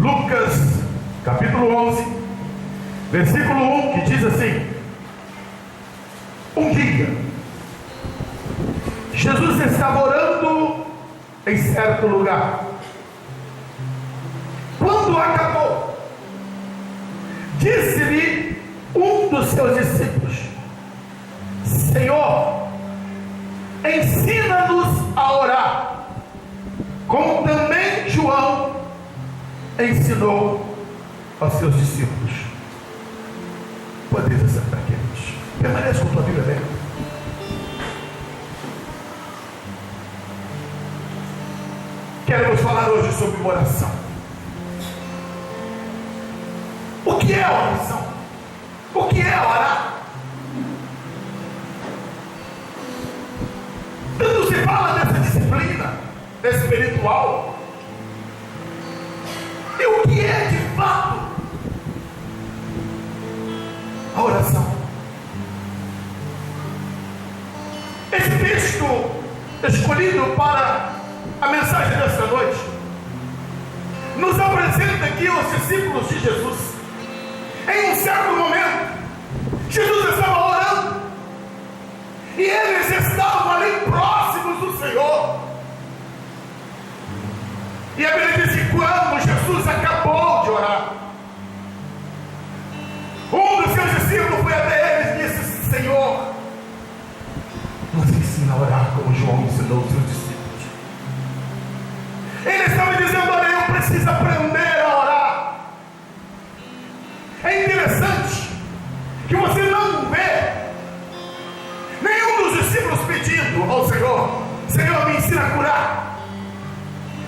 Lucas capítulo 11, versículo 1, que diz assim: um dia Jesus estava orando em certo lugar. Quando acabou, disse-lhe um dos seus discípulos: Senhor, ensina-nos a orar, como também João ensinou aos seus discípulos. Podeis sentar, queridos. Permaneça com a tua Bíblia aberta. Queremos falar hoje sobre oração. O que é oração? O que é orar? Tanto se fala dessa disciplina espiritual. E o que é de fato a oração? Esse texto escolhido para a mensagem desta noite nos apresenta aqui os discípulos de Jesus. Em um certo momento, Jesus estava orando e eles estavam ali próximos do Senhor. E a Bíblia diz que quando Jesus acabou de orar, um dos seus discípulos foi até ele e disse: Senhor, nos ensina a orar como João ensinou os seus discípulos. Ele estava dizendo: olha, eu preciso aprender a orar. É interessante que você não vê nenhum dos discípulos pedindo ao Senhor: Senhor, me ensina a curar,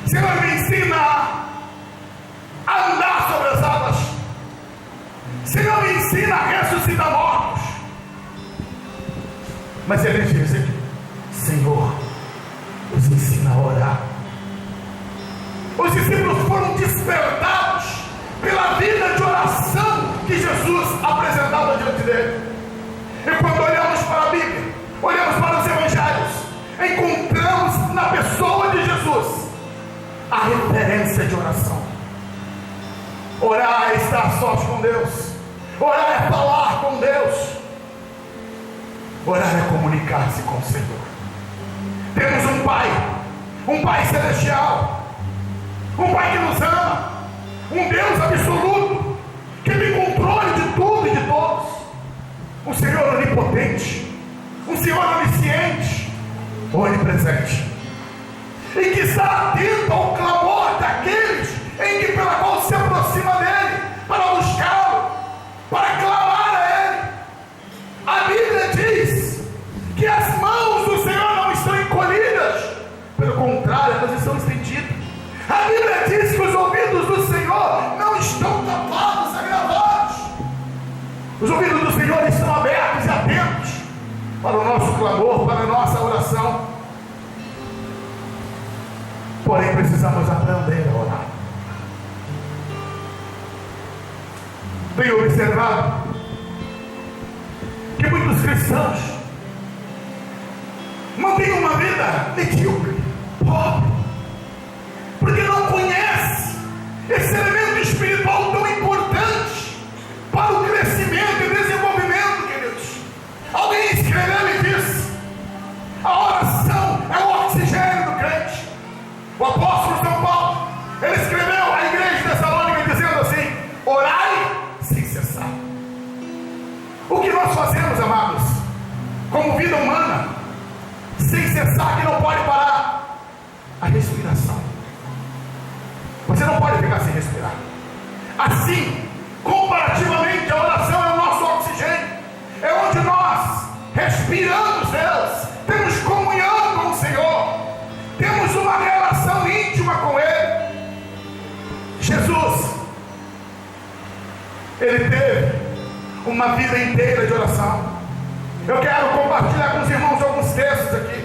Senhor, me ensina a andar sobre as águas, Senhor, me ensina a ressuscitar mortos. Mas ele diz aqui: Senhor, nos ensina a orar. Os discípulos foram despertados pela vida de oração que Jesus apresentava diante dele. E quando olhamos para a Bíblia, olhamos para os Evangelhos, encontramos na pessoa de Jesus a referência de oração. Orar é estar sós com Deus. Orar é falar com Deus. Orar é comunicar-se com o Senhor. Temos um Pai celestial, um Pai que nos ama, um Deus absoluto, que tem controle de tudo e de todos, um Senhor onipotente, um Senhor onisciente, onipresente, e que está atento ao clamor daqueles em que pela qual se aproxima dele, para buscá-lo, para clamar a ele. A Bíblia diz que as mãos do Senhor não estão encolhidas, pelo contrário, elas estão estendidas. A Bíblia diz que os ouvidos do Senhor não estão tapados, agravados. Os ouvidos do Senhor estão abertos e atentos para o nosso clamor, para a nossa oração. Porém, precisamos aprender a orar. Tenho observado que muitos cristãos mantêm uma vida medíocre, pobre, porque não conhece esse elemento espiritual tão importante para o crescimento e desenvolvimento, queridos. Alguém escreveu e disse: a oração é o oxigênio do crente. O apóstolo São Paulo, ele escreveu à igreja de Tessalônica dizendo assim: orai sem cessar. O que nós fazemos, amados, como vida humana, sem cessar, que não pode parar? A respiração. Você não pode ficar sem respirar. Assim, comparativamente, a oração é o nosso oxigênio. É onde nós respiramos Deus, temos comunhão com o Senhor, temos uma relação íntima com Ele. Jesus, Ele teve uma vida inteira de oração. Eu quero compartilhar com os irmãos alguns textos aqui,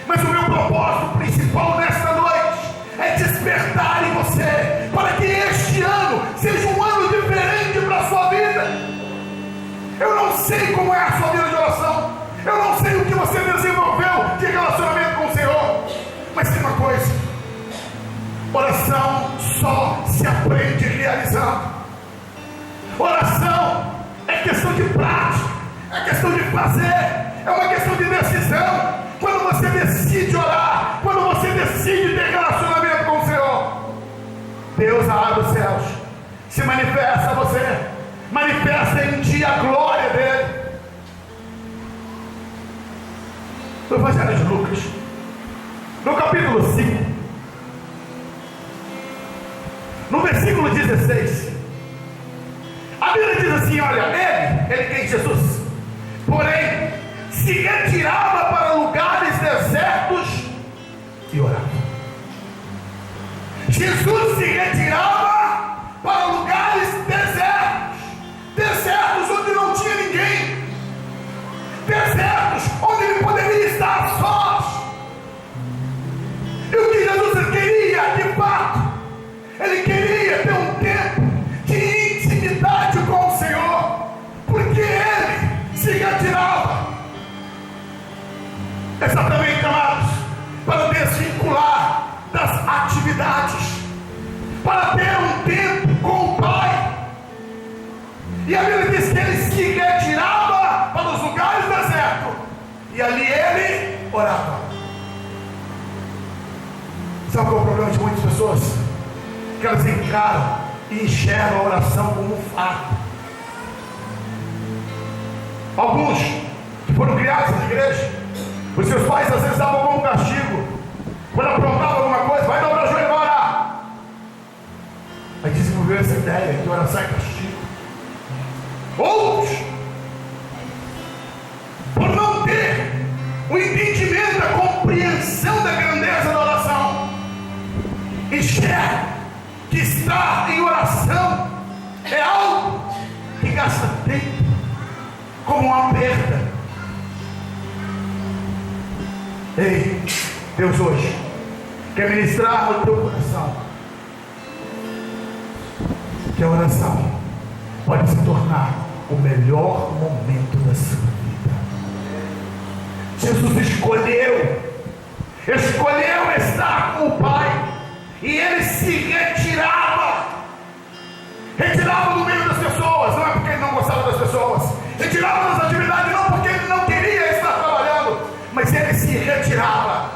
mas o meu propósito principal nesta noite é despertar em você, para que este ano seja um ano diferente para a sua vida. Eu não sei como é a sua vida de oração, eu não sei o que você desenvolveu de relacionamento com o Senhor, mas tem uma coisa: oração só se aprende de prática, é questão de fazer, é uma questão de decisão. Quando você decide orar, quando você decide ter relacionamento com o Senhor, Deus abre os céus, se manifesta a você, manifesta em ti a glória dele. No Evangelho de Lucas, no capítulo 5, no versículo 16, a Bíblia diz assim: olha, ele quem? Jesus, porém, se retirava para lugares desertos e orava. Jesus se retirava para lugares desertos onde não tinha ninguém, desertos onde ele poderia estar sós. E o que Jesus queria, de fato, ele queria ter um tempo de intimidade com o Senhor, porque ele se retirava, exatamente, amados, para desvincular das atividades, para ter um tempo com o Pai. E a Bíblia diz que ele se retirava para os lugares desertos, e ali ele orava. Sabe qual é o problema de muitas pessoas? Que elas encaram e enxergam a oração como um fato. Alguns que foram criados na igreja, os seus pais às vezes davam como castigo, quando aprontavam alguma coisa: vai dobrar o joelho e vai orar. Aí desenvolveu essa ideia que oração é castigo. Outros, por não ter o entendimento, a compreensão da grandeza da oração, enxerga que estar em oração é algo que gasta tempo, como uma perda. Ei, Deus hoje quer ministrar no teu coração que a oração pode se tornar o melhor momento da sua vida. Jesus escolheu estar com o Pai, e ele se retirava do meio das pessoas, não é porque ele não gostava das pessoas, retirava das atividades, não porque ele não queria estar trabalhando, mas ele se retirava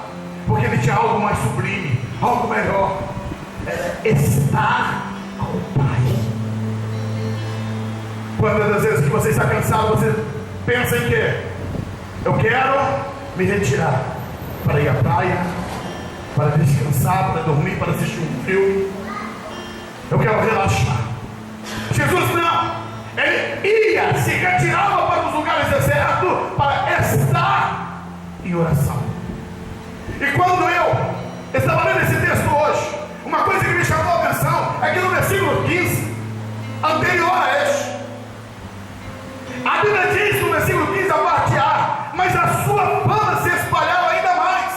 porque ele tinha algo mais sublime, algo melhor, era estar com o Pai. Quantas das vezes que você está cansado, você pensa em quê? Eu quero me retirar para ir à praia, para descansar, para dormir, para assistir um filme. Eu quero relaxar. Jesus não, ele ia, se retirava para os lugares desertos para estar em oração. E quando eu estava lendo esse texto hoje, uma coisa que me chamou a atenção é que no versículo 15, anterior a este, a Bíblia diz no versículo 15, a parte A: mas a sua fama se espalhava ainda mais.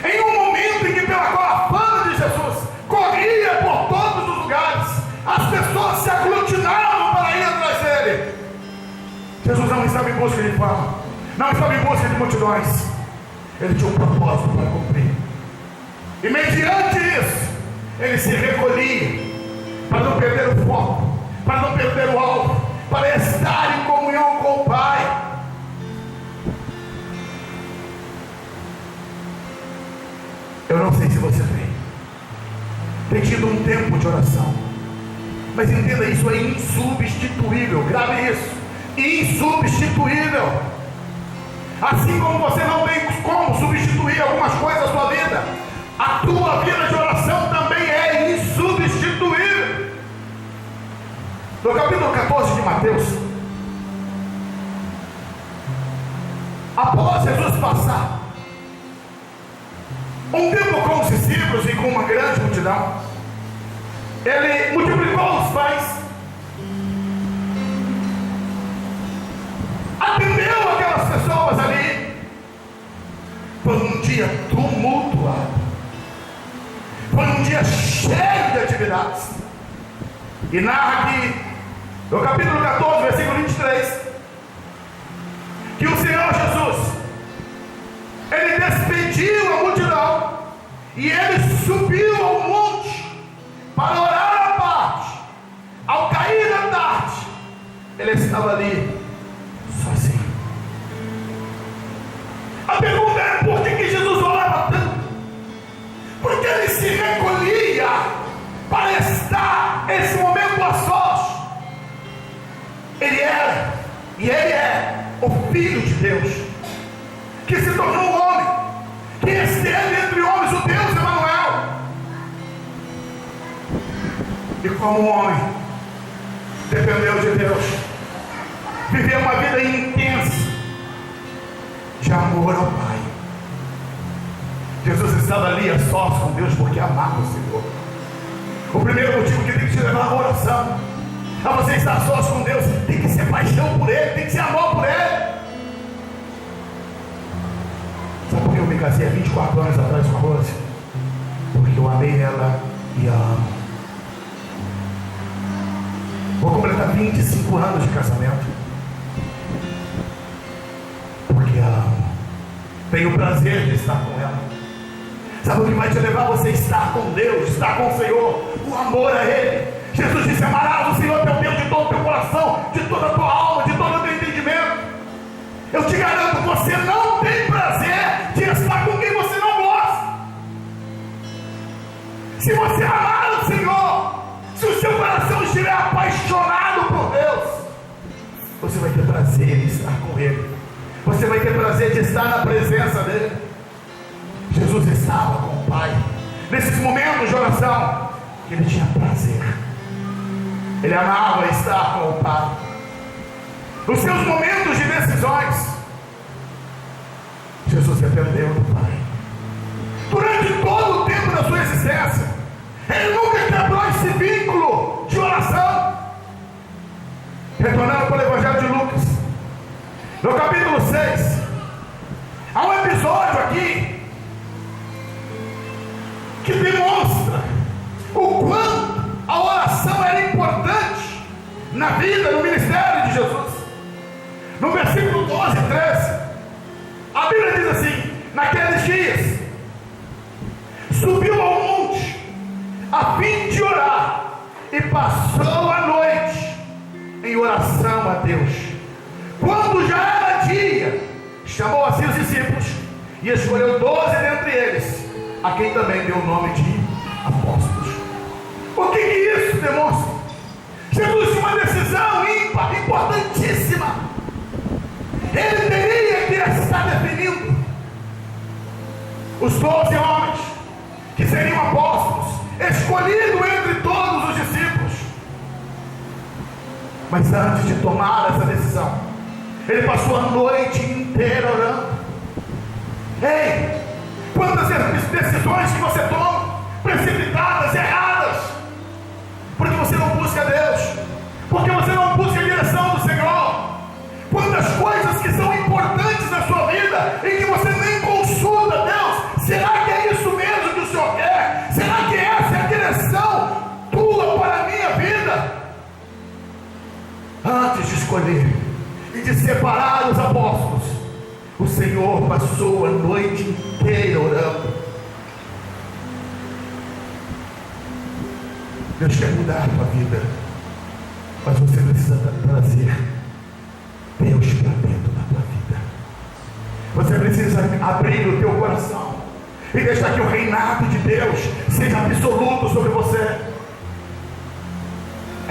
Em um momento em que, pela qual a fama de Jesus corria por todos os lugares, as pessoas se aglutinavam para ir atrás dele. Jesus não estava em busca de fama, não estava em busca de multidões. Ele tinha um propósito para cumprir, e mediante isso ele se recolhia para não perder o foco, para não perder o alvo, para estar em comunhão com o Pai. Eu não sei se você tem tido um tempo de oração, mas entenda, isso é insubstituível. Grave isso: insubstituível. Assim como você não tem como substituir algumas coisas da sua vida, a tua vida de oração também é insubstituível. No capítulo 14 de Mateus, após Jesus passar um tempo com os discípulos e com uma grande multidão, ele multiplicou os pães, atendeu aquelas pessoas ali. Foi um dia tumultuado, foi um dia cheio de atividades. E narra aqui no capítulo 14, versículo 23, que o Senhor Jesus, ele despediu a multidão e ele subiu ao monte para orar à parte. Ao cair da tarde, ele estava ali sozinho. A pergunta é: por que Jesus orava tanto? Porque ele se recolhia para estar esse momento a sós. Ele era e ele é o Filho de Deus, que se tornou um homem, que esteve entre homens o Deus Emanuel. E como homem, dependeu de Deus, viveu uma vida intensa de amor ao Pai. Jesus estava ali a sós com Deus porque amava o Senhor. O primeiro motivo que tem que te levar à oração, a você estar a sós com Deus, tem que ser paixão por Ele, tem que ser amor por Ele. Sabe por que eu me casei há 24 anos atrás com a Rose? Porque eu amei ela e a amo. Vou completar 25 anos de casamento, porque a amo. Tenho o prazer de estar com ela. Sabe o que vai te levar a você estar com Deus, estar com o Senhor? O amor a Ele. Jesus disse: amarás o Senhor teu Deus de todo o teu coração, de toda a tua alma, de todo o teu entendimento. Eu te garanto, você não tem prazer de estar com quem você não gosta. Se você amar o Senhor, se o seu coração estiver apaixonado por Deus, você vai ter prazer de estar com Ele. Você vai ter prazer de estar na presença dEle. Jesus estava com o Pai. Nesses momentos de oração, Ele tinha prazer. Ele amava estar com o Pai. Nos seus momentos de decisões, Jesus dependeu do Pai. Durante todo o tempo da sua existência, Ele nunca quebrou esse vínculo de oração. Retornando para o Evangelho de Lucas, no capítulo 6, há um episódio aqui que demonstra o quanto a oração era importante na vida, no ministério de Jesus. No versículo 12 e 13, a Bíblia diz assim: naqueles dias subiu ao monte a fim de orar, e passou a noite em oração a Deus. Quando já era dia, chamou a si os discípulos e escolheu 12 dentre eles, a quem também deu o nome de apóstolos. O que isso demonstra? Jesus tinha uma decisão ímpar, importantíssima. Ele teria que estar definindo os 12 homens que seriam apóstolos, escolhido entre todos os discípulos. Mas antes de tomar essa decisão, ele passou a noite inteira orando. Ei, quantas decisões que você toma, precipitadas, erradas, porque você não busca Deus, porque você não busca a direção do Senhor. Quantas coisas que são importantes na sua vida e que você nem consulta Deus. Será que é isso mesmo que o Senhor quer? Será que essa é a direção tua para a minha vida? Antes de escolher e de separar os apóstolos, o Senhor passou a noite inteira orando. Deus quer mudar a tua vida, mas você precisa trazer Deus para dentro da tua vida. Você precisa abrir o teu coração e deixar que o reinado de Deus seja absoluto sobre você.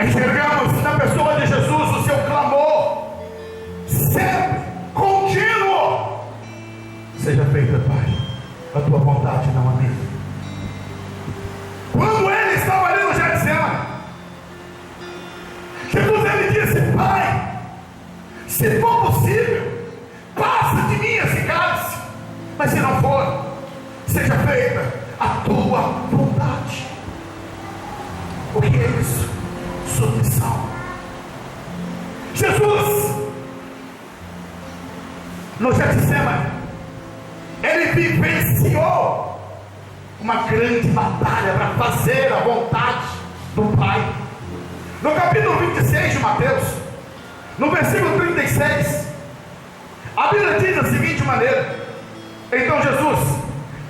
Enxergamos na pessoa de Jesus o seu clamor sempre contínuo: seja feita, Pai, a tua vontade, não a minha. Quando ele estava ali no Getsemane, Jesus ele disse: Pai, se for possível, passa de mim esse cálice, mas se não for, seja feita a tua vontade. O que é isso? Submissão. Jesus, no Getsemane, ele vivenciou uma grande batalha para fazer a vontade do Pai. No capítulo 26 de Mateus, no versículo 36, a Bíblia diz da seguinte maneira: então Jesus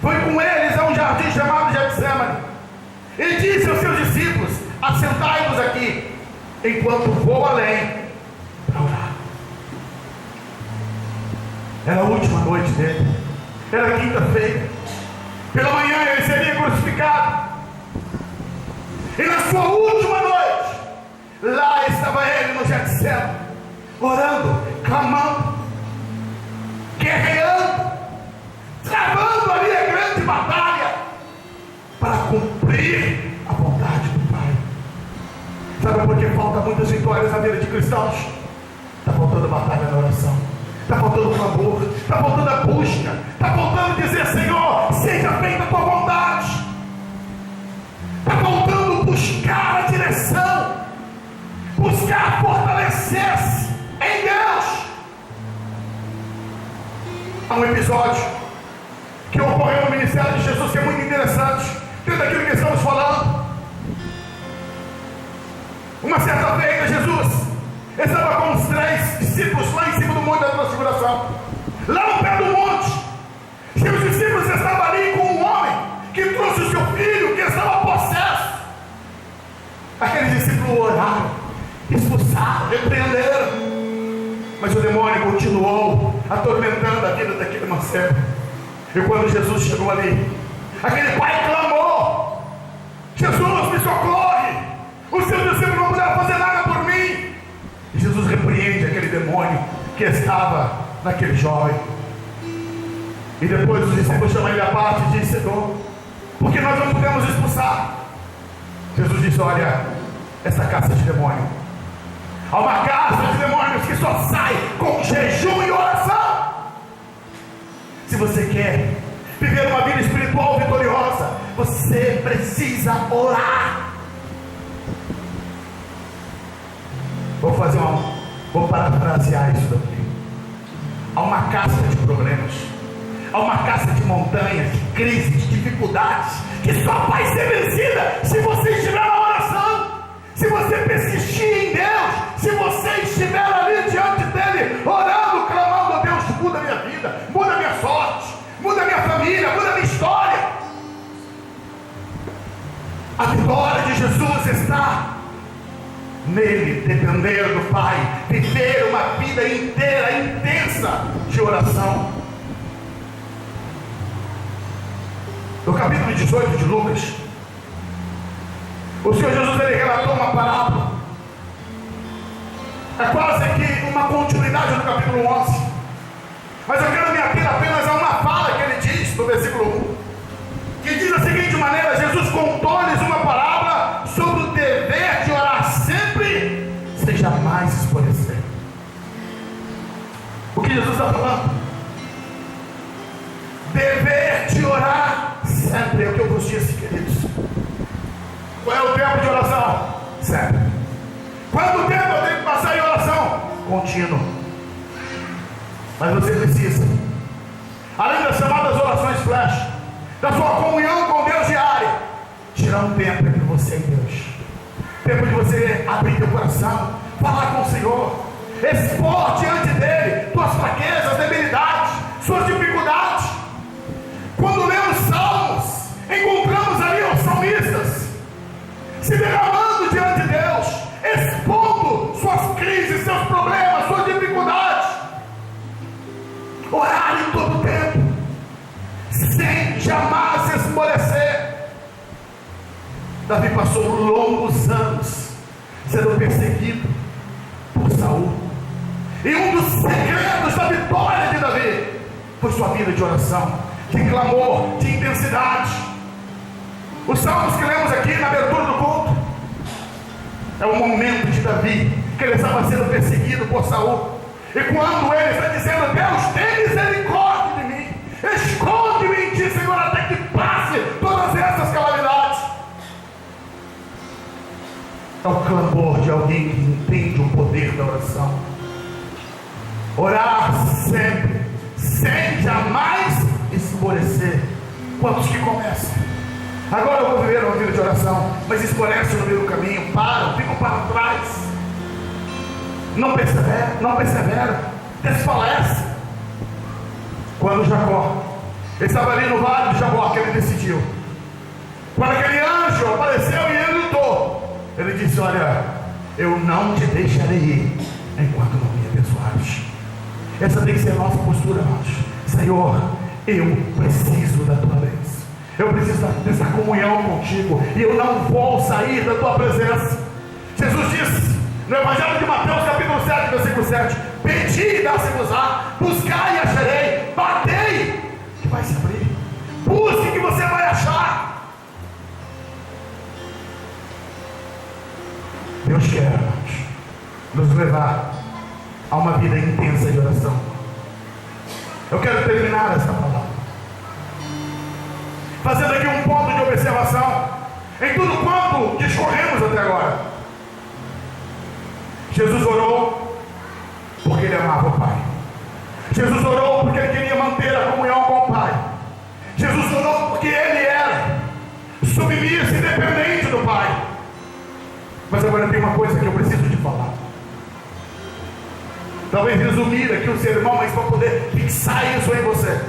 foi com eles a um jardim chamado Getsemane e disse aos seus discípulos: assentai-vos aqui, enquanto vou além Era a última noite dele. Era quinta-feira. Pela manhã ele seria crucificado. E na sua última noite, lá estava ele no Getsemane, orando, clamando, guerreando, travando ali a grande batalha para cumprir a vontade do Pai. Sabe por que falta muitas vitórias na vida de cristãos? Está faltando batalha na oração, está faltando clamor, está faltando a busca, está faltando dizer: Senhor, seja feita a tua vontade. Está faltando buscar a direção, buscar fortalecer-se em Deus. Há um episódio que ocorreu no ministério de Jesus que é muito interessante, dentro daquilo que estamos falando. Uma certa feita, Jesus estava com os 3 discípulos lá em cima do Monte da Transfiguração, lá no pé do monte. Seus discípulos estavam ali com um homem que trouxe o seu filho que estava possesso. Aqueles discípulos oraram, expulsaram, repreenderam, mas o demônio continuou atormentando a vida daquele mancebo. E quando Jesus chegou ali, aquele pai clamou: Jesus, me socorre, os seus discípulos não puderam fazer nada por mim. E Jesus repreende aquele demônio que estava naquele jovem. E depois os discípulos chamam ele à parte e dizem: Senhor, por que nós não podemos expulsar? Jesus disse: olha, essa caça de demônio, há uma caça de demônios que só sai com jejum e oração. Se você quer viver uma vida espiritual vitoriosa, você precisa orar. Vou parafrasear isso daqui. Há uma caça de problemas, há uma caça de montanhas, de crises, dificuldades, que só vai ser vencida se você estiver na oração, se você persistir em Deus, se você estiver ali diante dele, orando, clamando: a Deus, muda a minha vida, muda a minha sorte, muda a minha família, muda a minha história. A vitória de Jesus está nele, depender do Pai, viver uma vida inteira, intensa de oração. No capítulo 18 de Lucas, o Senhor Jesus ele relatou uma parábola. É quase que uma continuidade do capítulo 11, mas eu quero me ater apenas a uma fala que ele diz no versículo 1, que diz da seguinte maneira: Jesus contou-lhes uma parábola sobre o dever de orar sempre, sem jamais esmorecer. O que Jesus está falando? Dever de orar sempre, é o que eu vos disse, queridos. Qual é o tempo de oração? Sempre. Quanto tempo eu tenho que passar em oração? Contínuo. Mas você precisa, além das chamadas orações flash, da sua comunhão com Deus diária, tirar um tempo entre você e Deus. Tempo de você abrir teu coração, falar com o Senhor, expor diante dele tuas fraquezas, debilidades, suas dificuldades. Quando lemos Salmos, encontramos ali os salmistas se derramando diante de Deus, expondo suas crises, seus problemas, suas dificuldades. Orar em todo tempo, sem jamais esmorecer. Davi passou longos anos sendo perseguido por Saul, e um dos segredos da vitória de Davi foi sua vida de oração, de clamor, de intensidade. Os salmos que lemos aqui na abertura do culto é o momento de Davi, que ele estava sendo perseguido por Saul, e quando ele está dizendo: Deus, tem misericórdia de mim, esconde-me em ti, Senhor, até que passe todas essas calamidades. É o clamor de alguém que entende o poder da oração. Orar sempre, sem jamais esmorecer. Quantos que começam? Agora eu vou viver uma vida de oração, mas esmorecem no meio do caminho, param, ficam para trás, não perseveram, desfalecem. Quando Jacó estava ali no vale de Jabó, que ele decidiu, quando aquele anjo apareceu e ele lutou, ele disse: olha, eu não te deixarei ir enquanto não me abençoares. Essa tem que ser a nossa postura, amados. Senhor, eu preciso da tua bênção, eu preciso dessa comunhão contigo, e eu não vou sair da tua presença. Jesus disse no Evangelho de Mateus, capítulo 7, versículo 7: pedi e dá-se-vos-á, buscai e acharei, batei que vai se abrir, busque que você vai achar. Deus quer, amados, nos levar a uma vida intensa de oração. Eu quero terminar esta palavra fazendo aqui um ponto de observação em tudo quanto discorremos até agora. Jesus orou porque ele amava o Pai. Jesus orou porque ele queria manter a comunhão com o Pai. Jesus orou porque ele era submisso e dependente do Pai. Mas agora tem uma coisa que eu preciso te falar. Talvez resumir aqui o sermão, mas para poder fixar isso em você.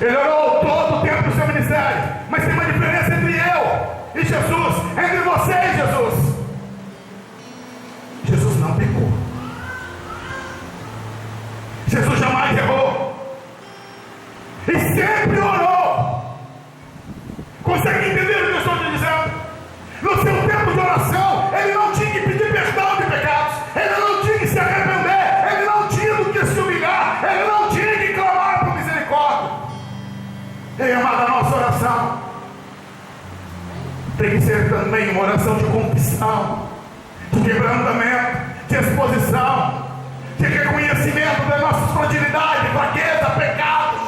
Ele orou todo o tempo do seu ministério, mas tem uma diferença entre eu e Jesus, entre você e Jesus. Jesus não pecou. Jesus jamais errou. E sempre orou. Consegue entender o que eu estou te dizendo? No seu tempo de oração, ele não tinha que pedir perdão de pecados, ele não tinha que se arrepender, ele não tinha do que se humilhar, ele não tinha que clamar por misericórdia. Ei, amada, a nossa oração tem que ser também uma oração de confissão, de quebrantamento, de exposição, de reconhecimento das nossas fragilidades, fraqueza, pecados.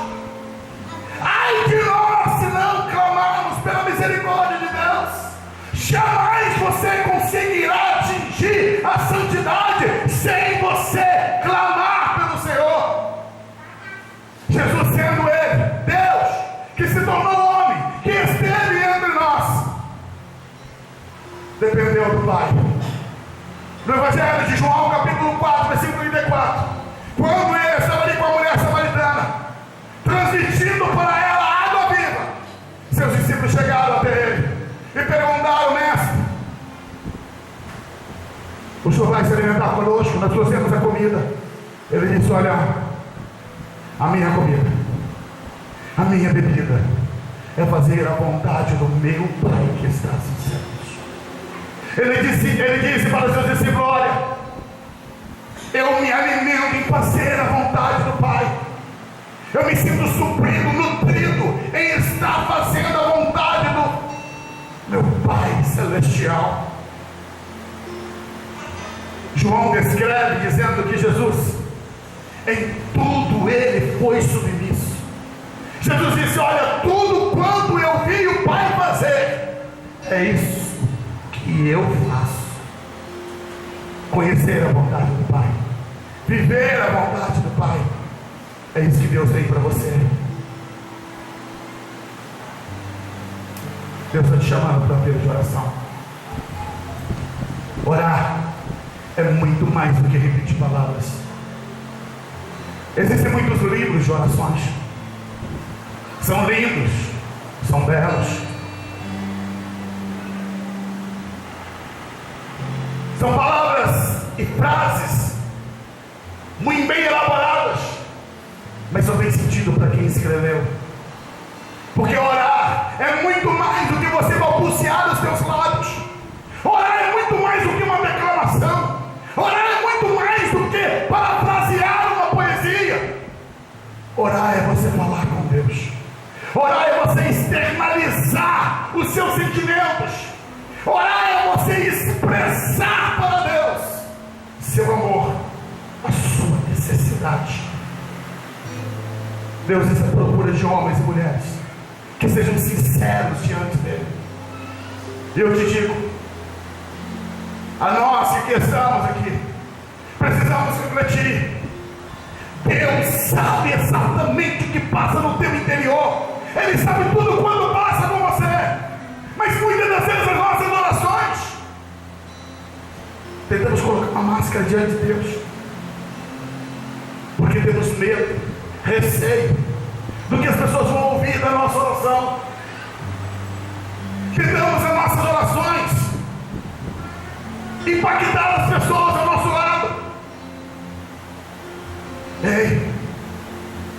Ai de nós se não clamarmos pela misericórdia de Deus. Jamais você conseguirá atingir a santidade sem você clamar pelo Senhor. Jesus sendo ele, Deus, que se tornou homem, que esteve entre nós, dependeu do Pai. No Evangelho de João, capítulo 4, versículo 34, quando ele estava ali com a mulher samaritana, transmitindo para ela a água viva, seus discípulos chegaram até ele e perguntaram: mestre, o senhor vai se alimentar conosco? Nós trouxemos a comida. Ele disse: olha, a minha comida, a minha bebida é fazer a vontade do meu Pai que está nos céus. Ele disse para os seus discípulos: olha, eu me alimento em fazer a vontade do Pai. Eu me sinto suprido, nutrido em estar fazendo a vontade do meu Pai Celestial. João descreve dizendo que Jesus, em tudo ele foi submisso. Jesus disse: olha, tudo quanto eu vi o Pai fazer, é isso que eu faço. Conhecer a vontade do Pai, viver a vontade do Pai, é isso que Deus tem para você. Deus está te chamando para uma vida de oração. Orar é muito mais do que repetir palavras. Existem muitos livros de orações, são lindos, são belos, são palavras e frases muito bem elaboradas, mas só tem sentido para quem escreveu. Porque orar é muito mais do que você balbuciar os teus lábios. Orar é muito mais do que uma declamação. Orar é muito mais do que parafrasear uma poesia. Orar é você falar com Deus. Orar é você externalizar os seus sentimentos. Orar é você expressar para Deus seu amor, a sua necessidade. Deus está à procura de homens e mulheres que sejam sinceros diante dele. E eu te digo, a nós que estamos aqui, precisamos refletir. Deus sabe exatamente o que passa no teu interior. Ele sabe tudo quando passa com você. Mas muitas das vezes as nossas orações, tentamos colocar uma máscara diante de Deus, porque temos medo, receio do que as pessoas vão ouvir da nossa oração. Tentamos as nossas orações impactar as pessoas ao nosso lado.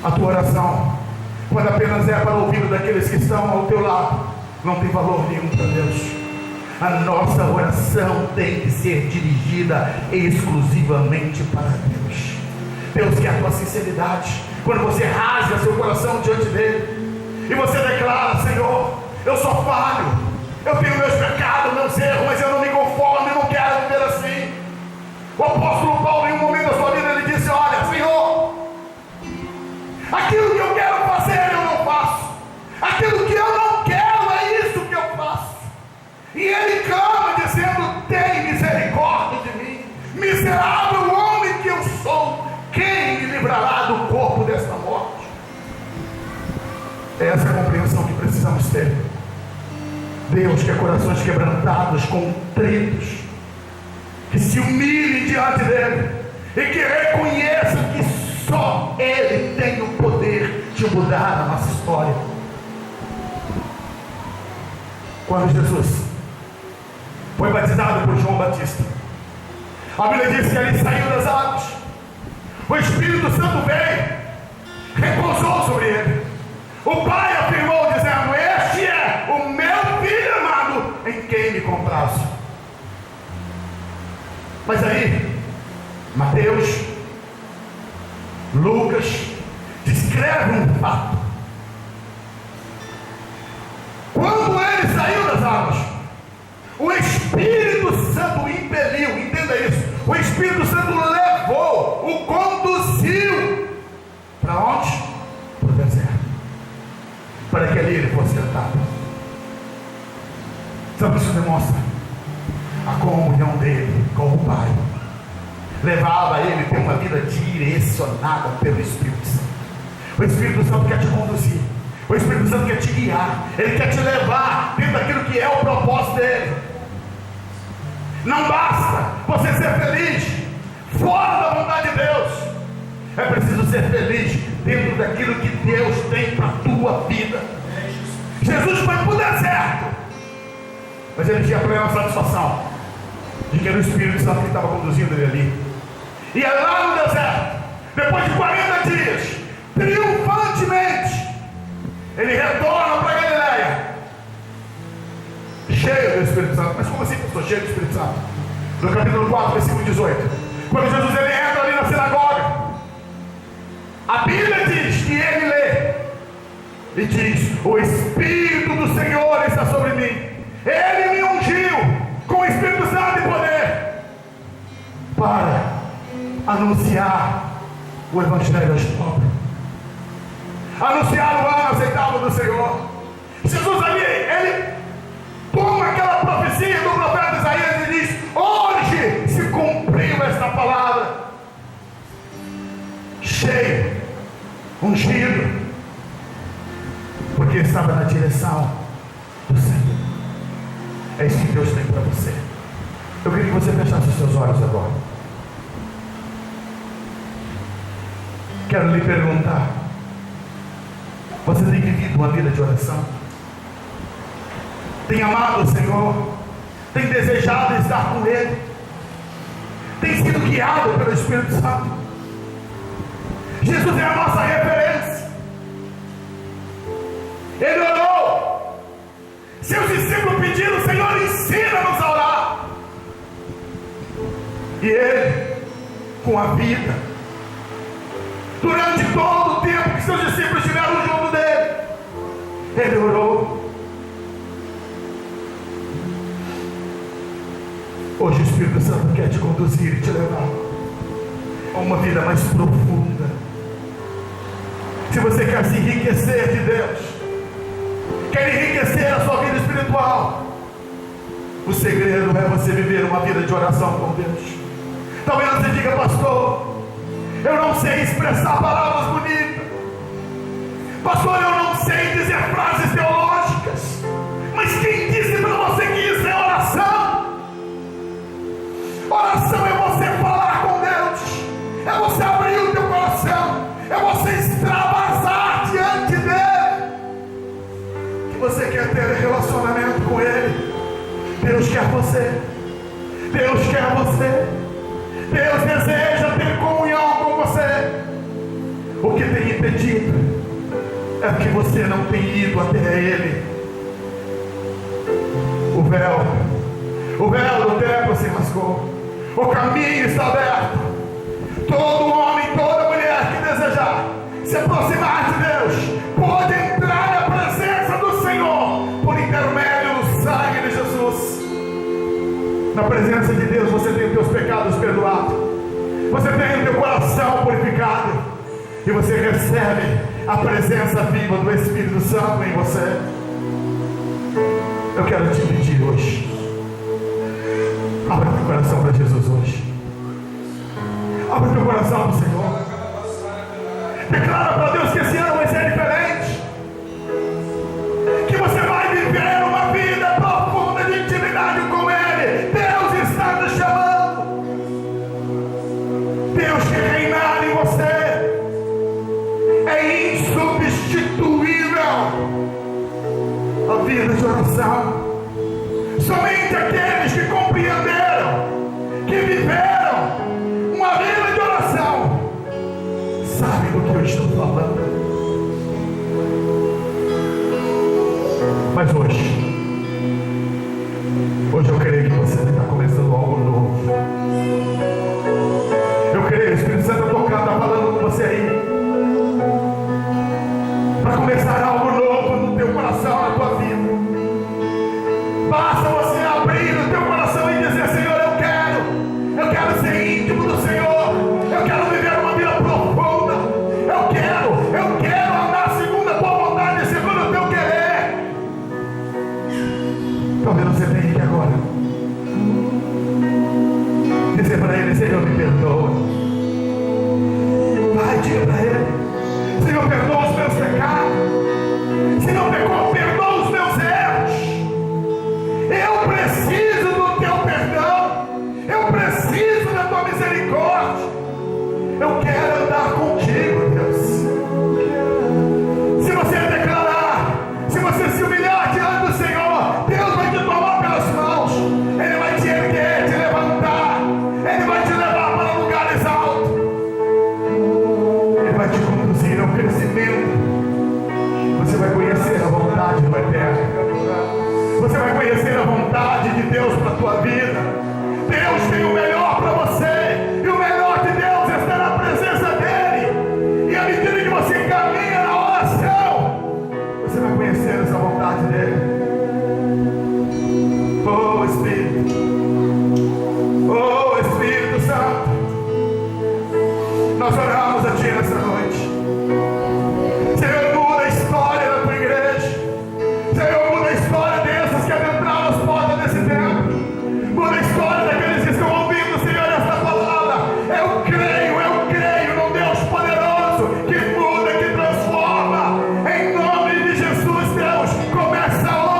A tua oração, quando apenas é para o ouvido daqueles que estão ao teu lado, não tem valor nenhum para Deus. A nossa oração tem que ser dirigida exclusivamente para Deus. Deus quer a tua sinceridade. Quando você rasga seu coração diante dele e você declara: Senhor, eu sou falho, eu tenho meus pecados, meus erros, mas eu não me conformo, eu não quero viver assim. O apóstolo Paulo, em um momento da sua vida, ele disse: olha, Senhor, aquilo que eu quero fazer eu não faço, aquilo que eu não quero é isso que eu faço. E ele clama dizendo: tem misericórdia de mim, miserável homem que eu sou, quem me livrará do corpo desta morte? É essa a compreensão que precisamos ter. Deus quer corações quebrantados, contritos, que se humilhem diante dele e que reconheçam que só ele tem o poder de mudar a nossa história. Quando Jesus foi batizado por João Batista, a Bíblia diz que ele saiu das águas, o Espírito Santo veio, repousou sobre ele. O Pai afirmou dizendo: este é o meu Filho amado, em quem me comprazo. Mas aí Mateus, Lucas descreve um fato. Quando ele saiu das águas, o Espírito Santo impeliu, entenda isso, o Espírito Santo levou, o conduziu para onde? Para o deserto, para que ali ele fosse tentado. Sabe, isso demonstra a comunhão dele com o Pai. Levava ele a ter uma vida direcionada pelo Espírito Santo. O Espírito Santo quer te conduzir, o Espírito Santo quer te guiar, ele quer te levar dentro daquilo que é o propósito dele. Não basta você ser feliz fora da vontade de Deus, é preciso ser feliz dentro daquilo que Deus tem para a tua vida. Jesus foi para o deserto, mas ele tinha a plena satisfação de que era o Espírito Santo que estava conduzindo ele ali. E é lá no deserto, depois de 40 dias, triunfantemente, ele retorna para Galileia, cheio do Espírito Santo. Mas como assim, pastor, cheio do Espírito Santo? No capítulo 4, versículo 18, quando Jesus ele entra ali na sinagoga, a Bíblia diz que ele lê e diz: o Espírito do Senhor está sobre mim, ele me ungiu com o Espírito Santo e poder para anunciar o Evangelho aos pobres, anunciar o ano aceitável do Senhor. Jesus ali, ele toma aquela profecia do profeta Isaías e diz: hoje se cumpriu esta palavra. Cheio, ungido, porque estava na direção do Senhor. É isso que Deus tem para você. Eu queria que você fechasse os seus olhos agora. Quero lhe perguntar: você tem vivido uma vida de oração? Tem amado o Senhor? Tem desejado estar com Ele? Tem sido guiado pelo Espírito Santo? Jesus é a nossa referência. Ele orou. Seus discípulos pediram: Senhor, ensina-nos a orar. E ele, com a vida, durante todo o tempo que seus discípulos estiveram junto dele, ele orou. Hoje o Espírito Santo quer te conduzir e te levar a uma vida mais profunda. Se você quer se enriquecer de Deus, quer enriquecer a sua vida espiritual, o segredo é você viver uma vida de oração com Deus. Talvez você diga: pastor, eu não sei expressar palavras bonitas, pastor, eu não sei dizer frases teológicas. Mas quem disse para você que isso é oração? Oração é você falar com Deus, é você abrir o teu coração, é você extravasar diante dele, que você quer ter relacionamento com ele. Deus quer você, Deus quer você, Deus deseja ter comunhão com você. O que ele tem impedido é que você não tem ido até Ele. O véu do templo se rasgou, o caminho está aberto. Todo homem, toda mulher que desejar se aproximar de Deus pode entrar na presença do Senhor por intermédio do sangue de Jesus. Na presença de Deus você tem os teus pecados perdoados, você tem o teu coração purificado e você recebe a presença viva do Espírito Santo em você. Eu quero te pedir hoje, abra teu coração para Jesus hoje. Abra teu coração para o Senhor. Declara para Deus que esse ano vai ser diferente, que você vai viver uma vida profunda de intimidade com Ele. Deus está te chamando. Deus quer reinar em você. É insubstituível a vida de oração. Somente aqueles que compreenderam, que viveram uma vida de oração, sabem do que eu estou falando. Mas hoje eu creio que você está começando algo novo. Eu creio que o Espírito Santo está tocando, está falando com você aí, para começar algo novo no teu coração, na tua vida. Basta você abrir o teu coração e dizer: Senhor, eu quero ser íntimo do Senhor, eu quero viver uma vida profunda, eu quero andar segundo a tua vontade, segundo o teu querer. Talvez você tenha que agora dizer para Ele: Senhor, me perdoa. Vai, diga para Ele: Senhor, perdoa os meus pecados. Se não pecou, perdoa os meus erros. Eu preciso do teu perdão. Eu preciso da tua misericórdia. Eu quero andar contigo, Deus. Se você declarar, se você se humilhar diante do Senhor, Deus vai te tomar pelas mãos. Ele vai te erguer, te levantar. Ele vai te levar para lugares altos. Ele vai te conduzir ao crescimento. Você vai conhecer a vontade do Eterno. Você vai conhecer a vontade de Deus para a tua vida. Deus tem o melhor para você, e o melhor de Deus está na presença dEle. E à medida que você caminha na oração, você vai conhecer essa vontade dEle. Oh Espírito, oh Espírito Santo, nós oramos a Ti nessa noite. Senhor, muda a história da tua igreja. Senhor, muda a história desses que adentraram as portas desse templo. Muda a história daqueles que estão ouvindo, Senhor, esta palavra. Eu creio num Deus poderoso que muda, que transforma. Em nome de Jesus, Deus, começa a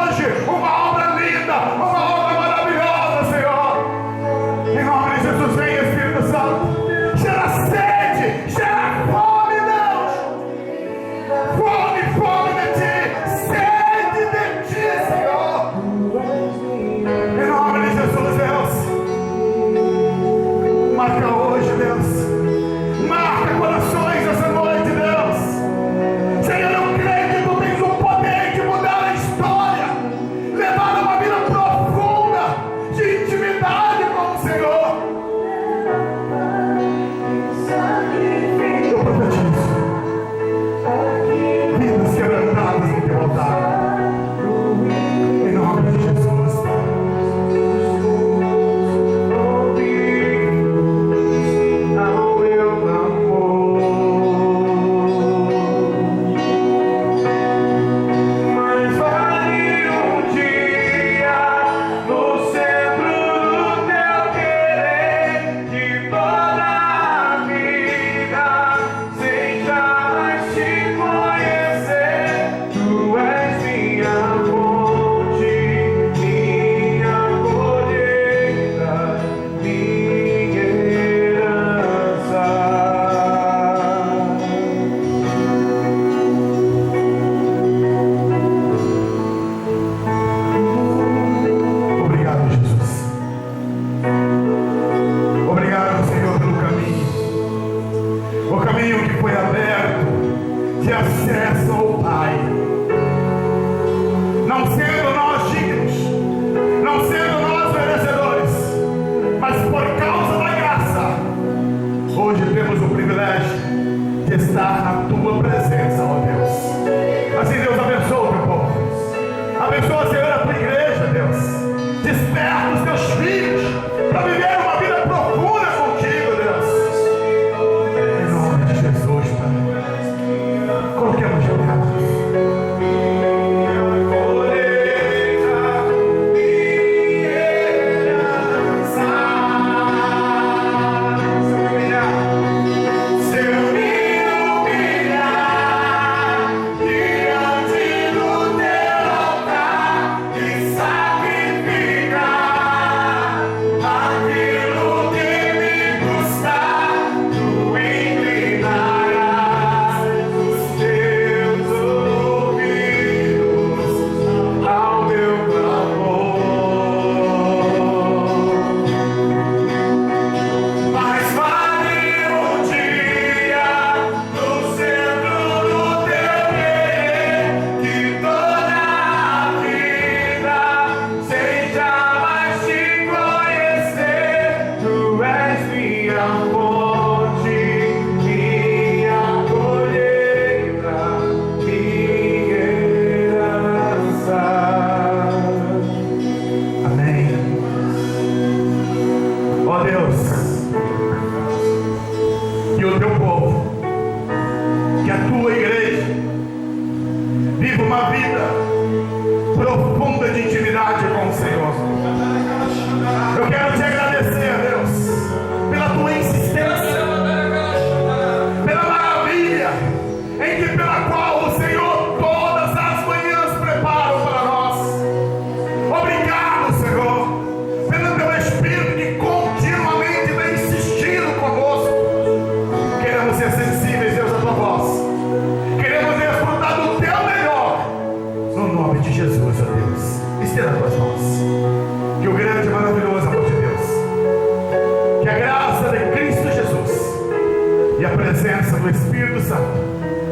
acesso ao Pai. Não sendo nós dignos, não sendo nós merecedores, mas por causa da graça, hoje temos o privilégio de estar na tua presença, ó Deus. Assim, Deus, abençoa o teu povo. Abençoa, Senhor, a tua igreja, Deus. Desperta os teus filhos para viver uma vida profunda contigo, Deus. Em nome de Jesus, Pai. Coloquemos de pé.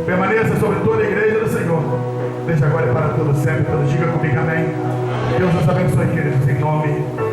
Permaneça sobre toda a igreja do Senhor, desde agora e para todo sempre. Todos diga comigo amém. Deus nos abençoe, queridos, em nome